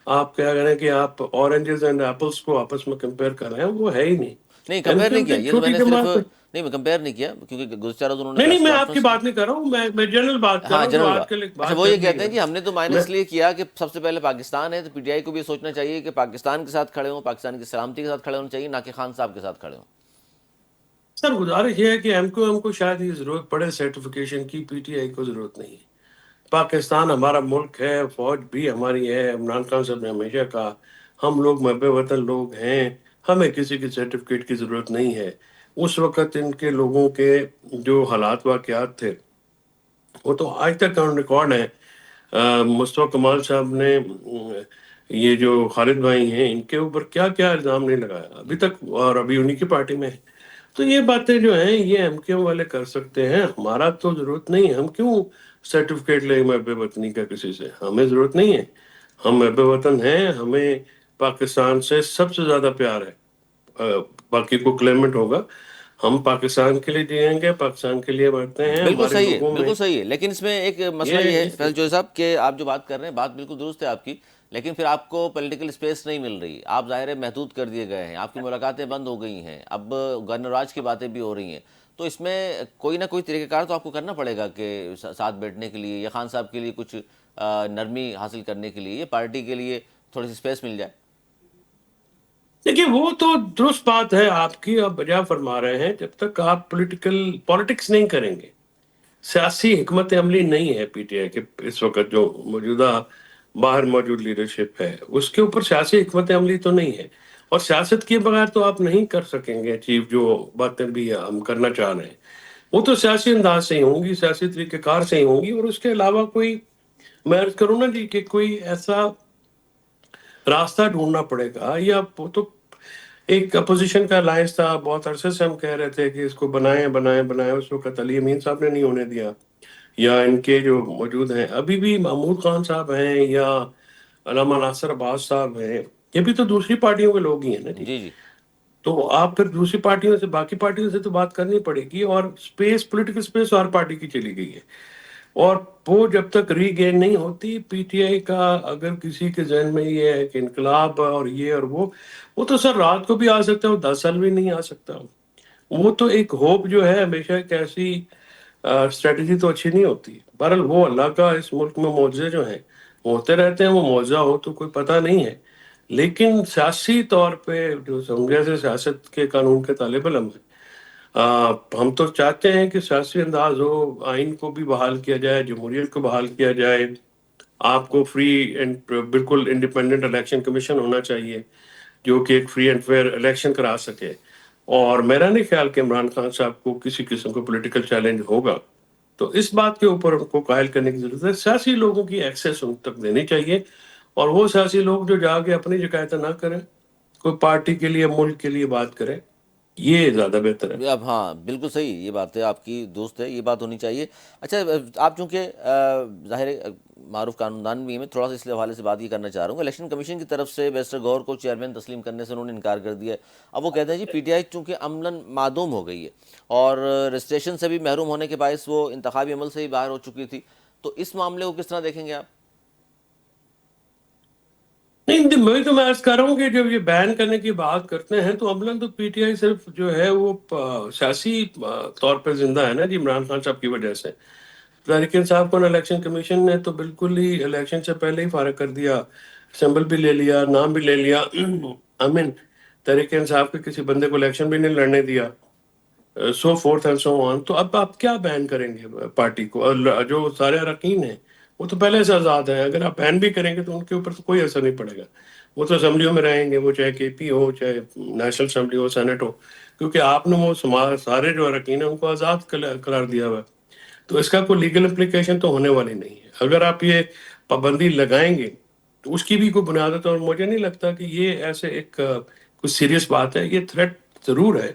E: آپ کیا کریں کہ آپ اورنجز اینڈ ایپلس کو آپس میں کمپیئر کر رہے ہیں, وہ ہے ہی نہیں.
A: نہیں
E: ایم
A: کمپیئر
E: کیو
A: نہیں
E: ایم تو
A: کیا,
E: ایک
A: یہ تو میں
E: چھوٹی
A: نے صرف
E: جماعت ہے.
A: نہیں میں کمپیئر نہیں کیا, کیونکہ گزشتہ روز انہوں نے
E: نہیں
A: پریس
E: میں آپ کی
A: کانفرنس کی.
E: بات نہیں کر رہا ہوں, میں جنرل بات کر
A: ہاں
E: رہا ہوں جو
A: جنرل
E: آج
A: بات.
E: کل ایک
A: اچھا
E: بات
A: وہ یہ
E: چل رہی
A: کہتے
E: ہے.
A: ہیں کہ ہم نے تو
E: میں
A: مائنس لیے کیا کہ سب سے پہلے پاکستان ہے, تو پی ٹی آئی کو بھی سوچنا چاہیے کہ پاکستان کے ساتھ کھڑے ہوں, پاکستان کی سلامتی کے ساتھ کھڑے ہونا چاہیے, نہ کہ خان صاحب کے ساتھ کھڑے ہوں.
E: سر گزارش یہ ہے کہ ایم کیو ایم کو شاید یہ ضرورت پڑے سرٹیفکیشن کی, پی ٹی آئی کو ضرورت نہیں ہے. پاکستان ہمارا ملک ہے, فوج بھی ہماری ہے. عمران خان صاحب نے ہمیشہ کہا ہم لوگ محب وطن لوگ ہیں, ہمیں کسی کی سرٹیفکیٹ کی ضرورت نہیں ہے. اس وقت ان کے لوگوں کے جو حالات واقعات تھے وہ تو آج تک آن ریکارڈ ہے. مصطفیٰ کمال صاحب نے یہ جو خالد بھائی ہیں ان کے اوپر کیا کیا الزام نہیں لگایا ابھی تک, اور ابھی انہی کی پارٹی میں ہے. تو یہ باتیں جو ہیں یہ ایم کیو ایم والے کر سکتے ہیں, ہمارا تو ضرورت نہیں ہے. ہم کیوں سرٹیفکیٹ لیں محب وطنی کا کسی سے, ہمیں ضرورت نہیں ہے. ہم محب وطن ہیں, ہمیں پاکستان سے سب سے زیادہ پیار ہے. باقی کو کلیمنٹ ہوگا. ہم پاکستان کے لیے جئیں گے, پاکستان کے لیے مرتے ہیں,
A: بالکل
E: ہمارے
A: صحیح ہے,
E: لوگوں میں
A: بالکل صحیح ہے, لیکن اس میں ایک مسئلہ یہ ہے فیض جوہری صاحب کہ آپ جو بات کر رہے ہیں بات بالکل درست ہے آپ کی, لیکن پھر آپ کو پولیٹیکل اسپیس نہیں مل رہی, آپ ظاہر ہے محدود کر دیے گئے ہیں, آپ کی ملاقاتیں بند ہو گئی ہیں, اب گورنر راج کی باتیں بھی ہو رہی ہیں, تو اس میں کوئی نہ کوئی طریقہ کار تو آپ کو کرنا پڑے گا کہ ساتھ بیٹھنے کے لیے یا خان صاحب کے لیے کچھ نرمی حاصل کرنے کے لیے پارٹی کے لیے تھوڑی سی اسپیس مل جائے.
E: دیکھیے وہ تو درست بات ہے آپ کی, آپ بجا فرما رہے ہیں. جب تک آپ پالیٹکس نہیں کریں گے, سیاسی حکمت عملی نہیں ہے پی ٹی آئی کے اس وقت جو موجودہ باہر موجود لیڈرشپ ہے, اس کے اوپر سیاسی حکمت عملی تو نہیں ہے, اور سیاست کے بغیر تو آپ نہیں کر سکیں گے اچیو جو باتیں بھی ہم کرنا چاہ رہے ہیں. وہ تو سیاسی انداز سے ہی ہوں گی, سیاسی طریقہ کار سے ہی ہوں گی, اور اس کے علاوہ کوئی میں عرض کروں نا جی کہ کوئی ایسا راستہ ڈھونڈنا پڑے گا. یا تو ایک اپوزیشن کا الائنس تھا, بہت عرصے سے ہم کہہ رہے تھے کہ اس کو بنائیں بنائیں بنائیں, اس وقت علی امین صاحب نے نہیں ہونے دیا, یا ان کے جو موجود ہیں ابھی بھی محمود خان صاحب ہیں یا علامہ ناصر عباس صاحب ہیں, یہ بھی تو دوسری پارٹیوں کے لوگ ہی ہیں نا جی.
A: جی جی
E: تو آپ پھر دوسری پارٹیوں سے, باقی پارٹیوں سے تو بات کرنی پڑے گی, اور اسپیس پولیٹیکل اسپیس ہر پارٹی کی چلی گئی ہے, اور وہ جب تک ری گین نہیں ہوتی پی ٹی آئی کا, اگر کسی کے ذہن میں یہ ہے کہ انقلاب اور یہ اور وہ تو سر رات کو بھی آ سکتا ہے, وہ 10 سال بھی نہیں آ سکتا. وہ تو ایک ہوپ جو ہے ہمیشہ ایک ایسی اسٹریٹجی تو اچھی نہیں ہوتی. بہرحال وہ اللہ کا اس ملک میں معجزے جو ہیں ہوتے رہتے ہیں, وہ معجزہ ہو تو کوئی پتہ نہیں ہے, لیکن سیاسی طور پہ جو سمجھے سے سیاست کے قانون کے طالب علم ہیں, ہم تو چاہتے ہیں کہ سیاسی انداز ہو, آئین کو بھی بحال کیا جائے, جمہوریت کو بحال کیا جائے, آپ کو فری اینڈ بالکل انڈیپینڈنٹ الیکشن کمیشن ہونا چاہیے جو کہ ایک فری اینڈ فیئر الیکشن کرا سکے. اور میرا نہیں خیال کہ عمران خان صاحب کو کسی قسم کا پولیٹیکل چیلنج ہوگا, تو اس بات کے اوپر ان کو قائل کرنے کی ضرورت ہے. سیاسی لوگوں کی ایکسیس ان تک دینی چاہیے, اور وہ سیاسی لوگ جو جا کے اپنی شکایتیں نہ کریں, کوئی پارٹی کے لیے ملک کے لیے بات کریں, یہ زیادہ بہتر ہے.
A: اب ہاں بالکل صحیح, یہ بات ہے آپ کی دوست ہے, یہ بات ہونی چاہیے. اچھا آپ چونکہ ظاہر معروف قانون بھی ہیں, میں تھوڑا سا اس حوالے سے بات یہ کرنا چاہ رہا ہوں. الیکشن کمیشن کی طرف سے بیرسٹر گور کو چیئرمین تسلیم کرنے سے انہوں نے انکار کر دیا ہے. اب وہ کہتے ہیں جی پی ٹی آئی چونکہ عملاً معدوم ہو گئی ہے اور رجسٹریشن سے بھی محروم ہونے کے باعث وہ انتخابی عمل سے ہی باہر ہو چکی تھی, تو اس معاملے کو کس طرح دیکھیں گے آپ؟
E: نہیں, میں تو عرض کر رہا ہوں کہ جب یہ بین کرنے کی بات کرتے ہیں تو عملاً تو پی ٹی آئی صرف جو ہے وہ سیاسی طور پہ زندہ ہے نا جی, عمران خان صاحب کی وجہ سے. تحریک انصاف کو الیکشن کمیشن نے تو بالکل ہی الیکشن سے پہلے ہی فارغ کر دیا, سمبل بھی لے لیا, نام بھی لے لیا. امین تحریک انصاف کے کسی بندے کو الیکشن بھی نہیں لڑنے دیا, سو فورتھ اینڈ سو آن. تو اب آپ کیا بین کریں گے پارٹی کو؟ اور جو سارے اراکین ہیں وہ تو پہلے سے آزاد ہیں, اگر آپ بین بھی کریں گے تو ان کے اوپر تو کوئی اثر نہیں پڑے گا, وہ تو اسمبلیوں میں رہیں گے, وہ چاہے کے پی ہو, چاہے نیشنل اسمبلی ہو, سینٹ ہو, کیونکہ آپ نے وہ سارے جو اراکین ہیں ان کو آزاد قرار دیا ہوا ہے. تو اس کا کوئی لیگل امپلیکیشن تو ہونے والی نہیں ہے. اگر آپ یہ پابندی لگائیں گے تو اس کی بھی کوئی بنیاد, اور مجھے نہیں لگتا کہ یہ ایسے ایک کوئی سیریس بات ہے. یہ تھریٹ ضرور ہے,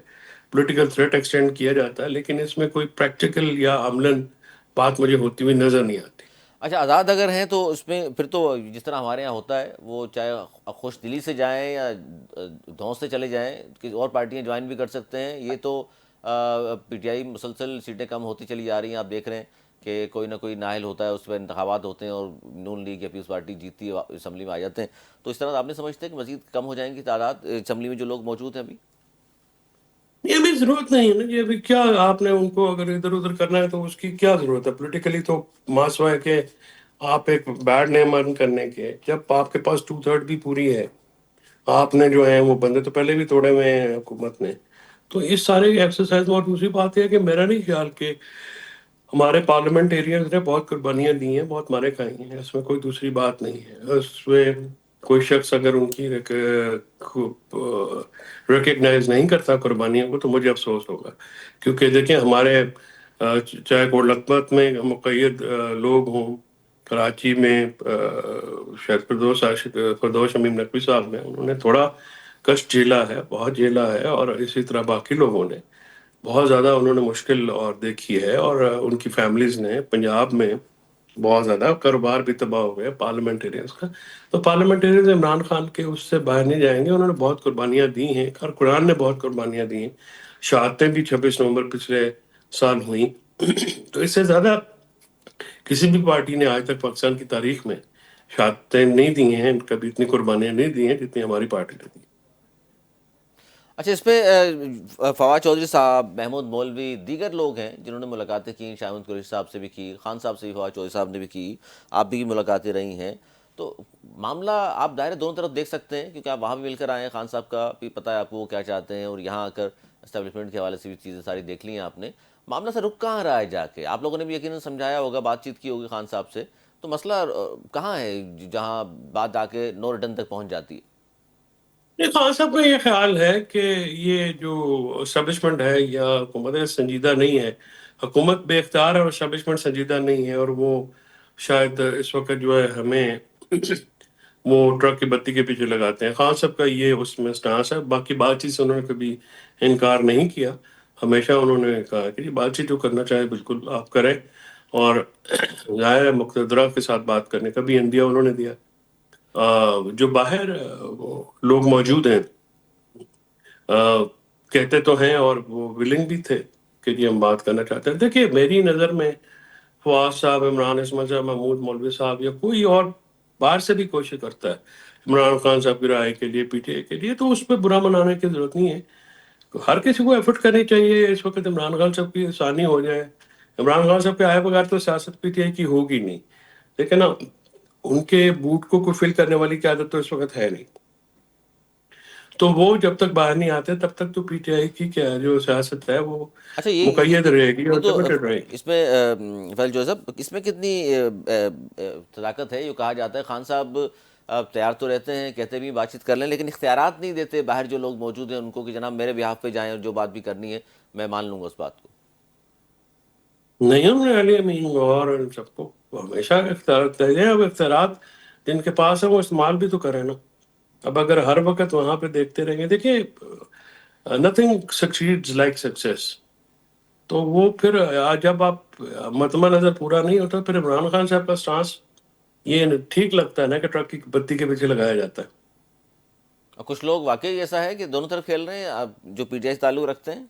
E: پولیٹیکل تھریٹ ایکسٹینڈ کیا جاتا ہے, لیکن اس میں کوئی پریکٹیکل یا عملاً بات مجھے ہوتی ہوئی نظر نہیں آتی.
A: اچھا آزاد اگر ہیں تو اس میں پھر تو جس طرح ہمارے یہاں ہوتا ہے, وہ چاہے خوش دلی سے جائیں یا دھونس سے چلے جائیں, کہ اور پارٹیاں جوائن بھی کر سکتے ہیں. یہ تو پی ٹی آئی مسلسل سیٹیں کم ہوتی چلی جا رہی ہیں, آپ دیکھ رہے ہیں کہ کوئی نہ کوئی نااہل ہوتا ہے, اس پہ انتخابات ہوتے ہیں اور نون لیگ یا پیپلز پارٹی جیتتی ہے, اسمبلی میں آ جاتے ہیں. تو اس طرح آپ نہیں سمجھتے کہ مزید کم ہو جائیں گی تعداد اسمبلی میں جو لوگ موجود ہیں ابھی؟
E: یہ بھی ضرورت نہیں ہے نا جی. ابھی کیا آپ نے ان کو اگر ادھر ادھر کرنا ہے تو اس کی کیا ضرورت ہے؟ پولیٹیکلی تو ماسوا ہے کہ آپ ایک بیڈ نیم ارن کرنے کے, جب آپ کے پاس 2/3 بھی پوری ہے, آپ نے جو ہے وہ بندے تو پہلے بھی توڑے ہوئے ہیں حکومت نے, تو اس سارے ایکسرسائز میں. اور دوسری بات یہ ہے کہ میرا نہیں خیال کہ ہمارے پارلیمنٹیرینز نے بہت قربانیاں دی ہیں, بہت مارے کھائی ہیں, اس میں کوئی دوسری بات نہیں ہے. اس میں کوئی شخص اگر ان کی ریکگنائز نہیں کرتا قربانیوں کو تو مجھے افسوس ہوگا. کیونکہ دیکھیں ہمارے چاہے کوٹ لکھپت میں مقید لوگ ہوں, کراچی میں شاید فردوس شمیم نقوی صاحب ہیں, انہوں نے تھوڑا کشٹ جھیلا ہے, بہت جھیلا ہے, اور اسی طرح باقی لوگوں نے بہت زیادہ انہوں نے مشکل اور دیکھی ہے, اور ان کی فیملیز نے پنجاب میں بہت زیادہ کاروبار بھی تباہ ہو گیا پارلیمنٹیرینس کا. تو پارلیمنٹیرینز عمران خان کے اس سے باہر نہیں جائیں گے. انہوں نے بہت قربانیاں دی ہیں، کارکنان نے بہت قربانیاں دی ہیں. شہادتیں بھی 26 نومبر پچھلے سال ہوئیں. تو اس سے زیادہ کسی بھی پارٹی نے آج تک پاکستان کی تاریخ میں شہادتیں نہیں دی ہیں، کبھی اتنی قربانیاں نہیں دی ہیں جتنی ہماری پارٹی نے دی.
A: اچھا، اس پہ فواد چودھری صاحب، محمود مولوی، دیگر لوگ ہیں جنہوں نے ملاقاتیں کی، شاہد قریشی صاحب سے بھی کی، خان صاحب سے بھی فواد چودھری صاحب نے بھی کی، آپ بھی ملاقاتیں رہی ہیں. تو معاملہ آپ ظاہر ہے دونوں طرف دیکھ سکتے ہیں، کیونکہ آپ وہاں بھی مل کر آئے ہیں، خان صاحب کا بھی پتہ ہے آپ کو وہ کیا چاہتے ہیں، اور یہاں آ کر اسٹیبلشمنٹ کے حوالے سے بھی چیزیں ساری دیکھ لی ہیں آپ نے. معاملہ سے رک کہاں رہا ہے جا کے؟ آپ لوگوں نے بھی یقیناً سمجھایا ہوگا، بات چیت کی ہوگی خان صاحب سے، تو مسئلہ کہاں ہے جہاں بات آ کے نو ریٹرن تک پہنچ جاتی ہے؟
E: خان صاحب کا یہ خیال ہے کہ یہ جو اسٹیبلشمنٹ ہے یا حکومت سنجیدہ نہیں ہے. حکومت بے اختیار ہے اور اسٹیبلشمنٹ سنجیدہ نہیں ہے، اور وہ شاید اس وقت جو ہے ہمیں وہ ٹرک کی بتی کے پیچھے لگاتے ہیں. خان صاحب کا یہ اس میں سٹانس ہے. باقی بات چیت سے انہوں نے کبھی انکار نہیں کیا. ہمیشہ انہوں نے کہا کہ بات چیت جو کرنا چاہے بالکل آپ کریں، اور ظاہر ہے مقتدرہ کے ساتھ بات کرنے کا بھی اندیا انہوں نے دیا. جو باہر لوگ موجود ہیں کہتے تو ہیں اور وہ ولنگ بھی تھے کہ جی ہم بات کرنا چاہتے ہیں. دیکھیے میری نظر میں فواز صاحب، عمران اسماعیل صاحب، محمود مولوی صاحب یا کوئی اور باہر سے بھی کوشش کرتا ہے عمران خان صاحب کی رائے کے لیے، پی ٹی آئی کے لیے، تو اس پہ برا منانے کی ضرورت نہیں ہے. ہر کسی کو ایفرٹ کرنی چاہیے اس وقت عمران خان صاحب کی آسانی ہو جائے. عمران خان صاحب کے آئے بغیر تو سیاست پی ٹی آئی کی ہوگی نہیں. لیکن نا ان کے بوٹ کو کوئی فل کرنے والی قیادت تو اس وقت ہے نہیں. تو وہ جب تک باہر نہیں آتے تب تک تو پی ٹی آئی کی کیا جو سیاست ہے وہ
A: اچھا،
E: مقید رہے گی
A: یہ
E: اور
A: تو
E: لمیٹڈ رہے گی.
A: اس میں فیض جوزف، اس میں کتنی صداقت ہے؟ یہ کہا جاتا ہے خان صاحب تیار تو رہتے ہیں، کہتے بھی بات چیت کر لیں، لیکن اختیارات نہیں دیتے باہر جو لوگ موجود ہیں ان کو کہ جناب میرے بیہاف پہ جائیں اور جو بات بھی کرنی ہے میں مان لوں گا اس بات کو.
E: نہیں، ہم نے علی امین اور ان سب کو ہمیشہ اختیارات دے. اب اختیارات جن کے پاس ہے وہ استعمال بھی تو کریں نا. اب اگر ہر وقت وہاں پہ دیکھتے رہیں گے، دیکھیے نتھنگ سکسیڈز لائک سکسیس. تو وہ پھر جب آپ مطمع نظر پورا نہیں ہوتا پھر عمران خان صاحب کا سٹانس یہ ٹھیک لگتا ہے نا کہ ٹرک کی بتی کے پیچھے لگایا جاتا ہے.
A: اور کچھ لوگ واقعی ایسا ہے کہ دونوں طرف کھیل رہے ہیں آپ جو پی ٹی آئی سے تعلق رکھتے ہیں.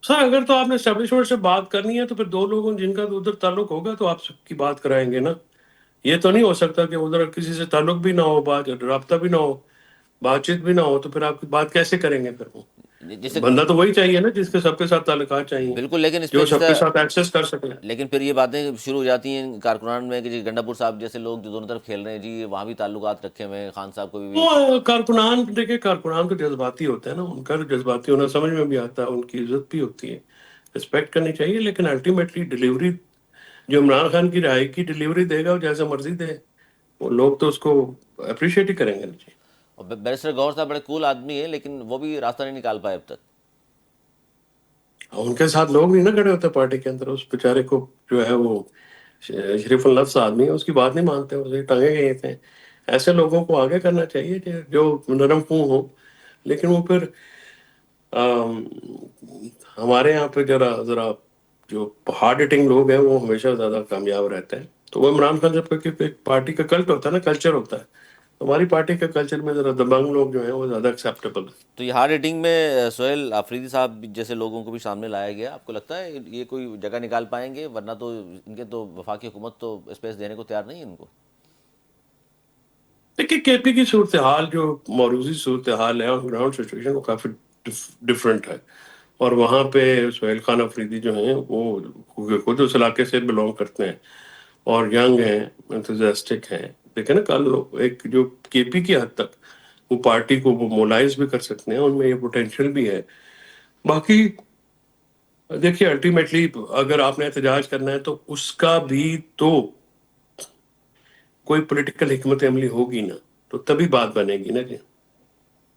E: سر اگر تو آپ نے اسٹیبلشمنٹ سے بات کرنی ہے تو پھر دو لوگوں جن کا ادھر تعلق ہوگا تو آپ سب کی بات کرائیں گے نا. یہ تو نہیں ہو سکتا کہ ادھر کسی سے تعلق بھی نہ ہو، بات رابطہ بھی نہ ہو، بات چیت بھی نہ ہو، تو پھر آپ کی بات کیسے کریں گے؟ پھر وہ
A: جیسے
E: بندہ تو وہی چاہیے نا جس کے سب کے ساتھ تعلقات چاہیے،
A: بالکل، لیکن اس پہ
E: جو سب
A: جیسا،
E: کے ساتھ ایکسیس کر سکے.
A: لیکن پھر یہ باتیں شروع ہو جاتی ہیں کارکنان میں کہ جی گنڈا پور صاحب جیسے لوگ جو دونوں طرف کھیل رہے ہیں جی وہاں بھی تعلقات رکھے ہوئے ہیں، خان صاحب کو بھی.
E: وہ کارکنان دیکھیں، کارکنان تو جذباتی ہوتا ہے نا، ان کا جذباتی ہونا سمجھ میں بھی آتا ہے، ان کی عزت بھی ہوتی ہے، رسپیکٹ کرنی چاہیے. لیکن الٹیمیٹلی ڈلیوری جو عمران خان کی رائے کی ڈلیوری دے گا وہ جیسا مرضی دے، وہ لوگ تو اس کو اپریشیٹ ہی کریں گے.
A: اور بیرسٹر گور صاحب بڑے کول آدمی ہیں لیکن وہ بھی راستہ نہیں نکال پائے اب تک.
E: ان کے ساتھ لوگ نہیں نہ کھڑے ہوتے پارٹی کے اندر. اس بیچارے کو جو ہے وہ شریف النفس آدمی ہے، اس کی بات نہیں مانتے، اسے ٹنگے گئے تھے. ایسے لوگوں کو آگے کرنا چاہیے جو نرم خوں ہوں. لیکن وہ پھر ہمارے یہاں پہ ذرا جو ہارڈ ہٹنگ لوگ ہیں وہ ہمیشہ زیادہ کامیاب رہتے ہیں. تو وہ عمران خان صاحب کا ایک پارٹی کا کلٹ ہوتا ہے نا، کلچر ہوتا ہے. ہماری پارٹی کا کلچر میں ذرا دبنگ لوگ جو ہیں وہ زیادہ ایکسیپٹیبل ہیں.
A: تو یہ ہارڈ ہٹنگ میں سہیل آفریدی صاحب جیسے لوگوں کو بھی سامنے لایا گیا، آپ کو لگتا ہے یہ کوئی جگہ نکال پائیں گے؟ ورنہ تو ان کے تو وفاقی حکومت تو اسپیس دینے کو تیار نہیں ہے ان کو.
E: دیکھیے کے پی کی صورتحال جو موروثی صورتحال ہے اور گراؤنڈ سچویشن وہ کافی ڈفرینٹ ہے. اور وہاں پہ سہیل خان آفریدی جو ہیں وہ خود اس علاقے سے بلونگ کرتے ہیں اور ینگ ہیں، انتھوزیاسٹک ہیں. دیکھیں نا کل ایک جو کے پی کی حد تک وہ پارٹی کو وہ موبلائز بھی کر سکتے ہیں، ان میں یہ پوٹینشیل بھی ہے. باقی دیکھیے الٹیمیٹلی اگر آپ نے احتجاج کرنا ہے تو اس کا بھی تو کوئی پولیٹیکل حکمت عملی ہوگی نا، تو تبھی بات بنے گی نا. جی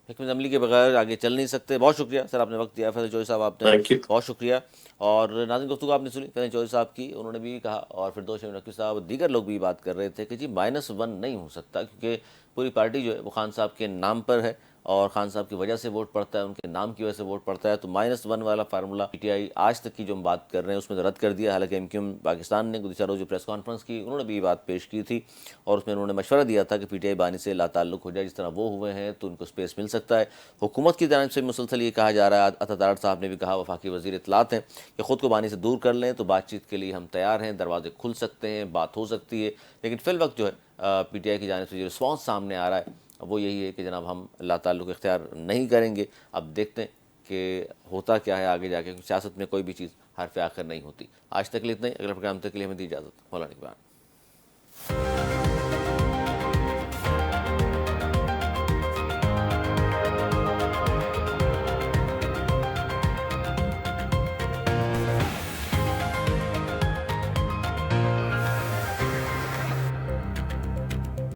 A: حکمت عملی کے بغیر آگے چل نہیں سکتے. بہت شکریہ سر، آپ نے وقت دیا. فیض چودھری صاحب آپ نے
E: تھینک یو.
A: بہت شکریہ. اور ناظرین گفتگو آپ نے سنی فیض چودھری صاحب کی، انہوں نے بھی کہا، اور فردوس شمیم نقوی صاحب اور دیگر لوگ بھی بات کر رہے تھے کہ جی -1 نہیں ہو سکتا، کیونکہ پوری پارٹی جو ہے وہ خان صاحب کے نام پر ہے اور خان صاحب کی وجہ سے ووٹ پڑتا ہے، ان کے نام کی وجہ سے ووٹ پڑتا ہے، تو -1 والا فارمولا پی ٹی آئی آج تک کی جو ہم بات کر رہے ہیں اس میں رد کر دیا۔ حالانکہ ایم کیو ایم پاکستان نے گزشتہ روز جو پریس کانفرنس کی انہوں نے بھی یہ بات پیش کی تھی، اور اس میں انہوں نے مشورہ دیا تھا کہ پی ٹی آئی بانی سے لا تعلق ہو جائے، جس طرح وہ ہوئے ہیں تو ان کو سپیس مل سکتا ہے۔ حکومت کی جانب سے مسلسل یہ کہا جا رہا ہے، عطا تارڑ صاحب نے بھی کہا، وفاقی وزیر اطلاعات ہیں، کہ خود کو بانی سے دور کر لیں تو بات چیت کے لیے ہم تیار ہیں، دروازے کھل سکتے ہیں، بات ہو سکتی ہے۔ لیکن فی الوقت جو ہے پی ٹی آئی کی جانب سے جو رسپانس سامنے آ رہا ہے وہ یہی ہے کہ جناب ہم لا تعلق اختیار نہیں کریں گے۔ اب دیکھتے ہیں کہ ہوتا کیا ہے آگے جا کے، سیاست میں کوئی بھی چیز حرف آخر نہیں ہوتی۔ آج تک کے لیے اتنا ہی، اگلا پروگرام تک کے لیے ہمیں دی اجازت۔ مولانا اقبال۔